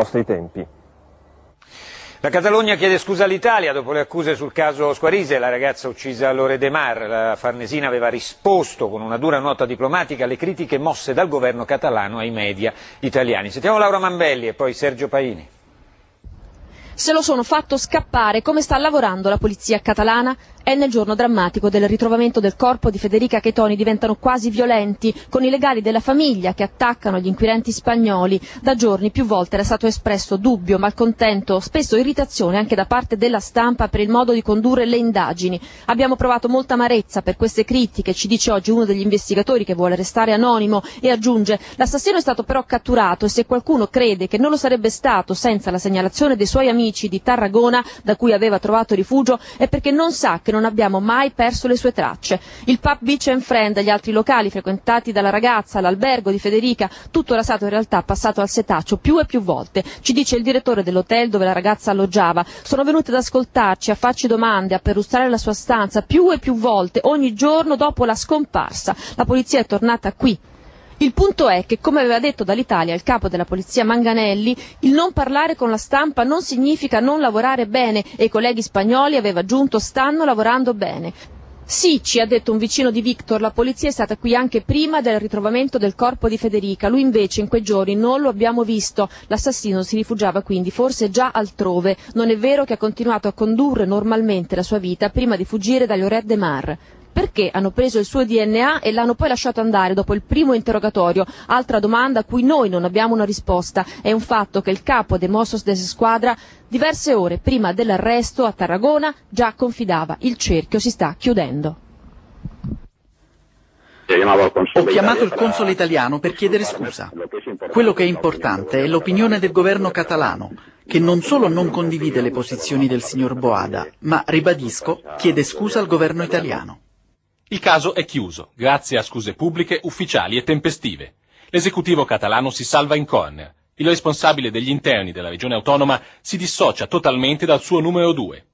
nostri tempi. La Catalogna chiede scusa all'Italia dopo le accuse sul caso Squarise, la ragazza uccisa a Lloret de Mar. La Farnesina aveva risposto con una dura nota diplomatica alle critiche mosse dal governo catalano ai media italiani. Sentiamo Laura Mambelli e poi Sergio Paini. Se lo sono fatto scappare. Come sta lavorando la polizia catalana? È nel giorno drammatico del ritrovamento del corpo di Federica che i toni diventano quasi violenti, con i legali della famiglia che attaccano gli inquirenti spagnoli. Da giorni più volte era stato espresso dubbio, malcontento, spesso irritazione anche da parte della stampa per il modo di condurre le indagini. Abbiamo provato molta amarezza per queste critiche, ci dice oggi uno degli investigatori che vuole restare anonimo e aggiunge: l'assassino è stato però catturato e se qualcuno crede che non lo sarebbe stato senza la segnalazione dei suoi amici di Tarragona, da cui aveva trovato rifugio, è perché non sa che non abbiamo mai perso le sue tracce. Il pub Beach and Friend e gli altri locali frequentati dalla ragazza, l'albergo di Federica, tutto era stato in realtà passato al setaccio più e più volte, ci dice il direttore dell'hotel dove la ragazza alloggiava. Sono venuti ad ascoltarci, a farci domande, a perlustrare la sua stanza più e più volte, ogni giorno dopo la scomparsa. La polizia è tornata qui. Il punto è che, come aveva detto dall'Italia il capo della polizia Manganelli, il non parlare con la stampa non significa non lavorare bene e i colleghi spagnoli, aveva aggiunto, stanno lavorando bene. Sì, ci ha detto un vicino di Victor, la polizia è stata qui anche prima del ritrovamento del corpo di Federica, lui invece in quei giorni non lo abbiamo visto, l'assassino si rifugiava quindi forse già altrove, non è vero che ha continuato a condurre normalmente la sua vita prima di fuggire da Lloret de Mar. Perché hanno preso il suo DNA e l'hanno poi lasciato andare dopo il primo interrogatorio? Altra domanda a cui noi non abbiamo una risposta. È un fatto che il capo dei Mossos d'Esquadra, diverse ore prima dell'arresto a Tarragona, già confidava: il cerchio si sta chiudendo. Ho chiamato il console italiano per chiedere scusa. Quello che è importante è l'opinione del governo catalano, che non solo non condivide le posizioni del signor Boada, ma, ribadisco, chiede scusa al governo italiano. Il caso è chiuso, grazie a scuse pubbliche, ufficiali e tempestive. L'esecutivo catalano si salva in corner. Il responsabile degli interni della regione autonoma si dissocia totalmente dal suo numero 2.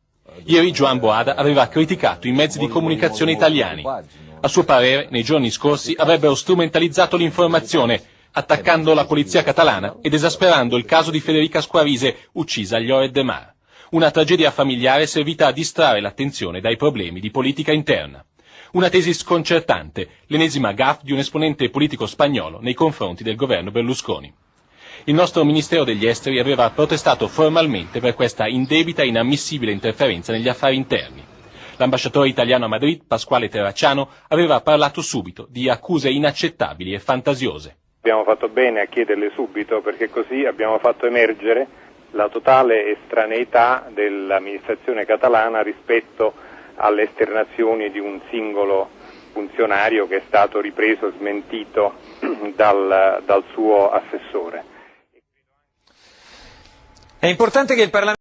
Ieri Joan Boada aveva criticato i mezzi di comunicazione italiani. A suo parere, nei giorni scorsi avrebbero strumentalizzato l'informazione, attaccando la polizia catalana ed esasperando il caso di Federica Squarise, uccisa a Lloret de Mar. Una tragedia familiare servita a distrarre l'attenzione dai problemi di politica interna. Una tesi sconcertante, l'ennesima gaffe di un esponente politico spagnolo nei confronti del governo Berlusconi. Il nostro Ministero degli Esteri aveva protestato formalmente per questa indebita e inammissibile interferenza negli affari interni. L'ambasciatore italiano a Madrid, Pasquale Terracciano, aveva parlato subito di accuse inaccettabili e fantasiose. Abbiamo fatto bene a chiederle subito perché così abbiamo fatto emergere la totale estraneità dell'amministrazione catalana rispetto alle esternazioni di un singolo funzionario che è stato ripreso e smentito dal suo assessore. È importante che il Parlamento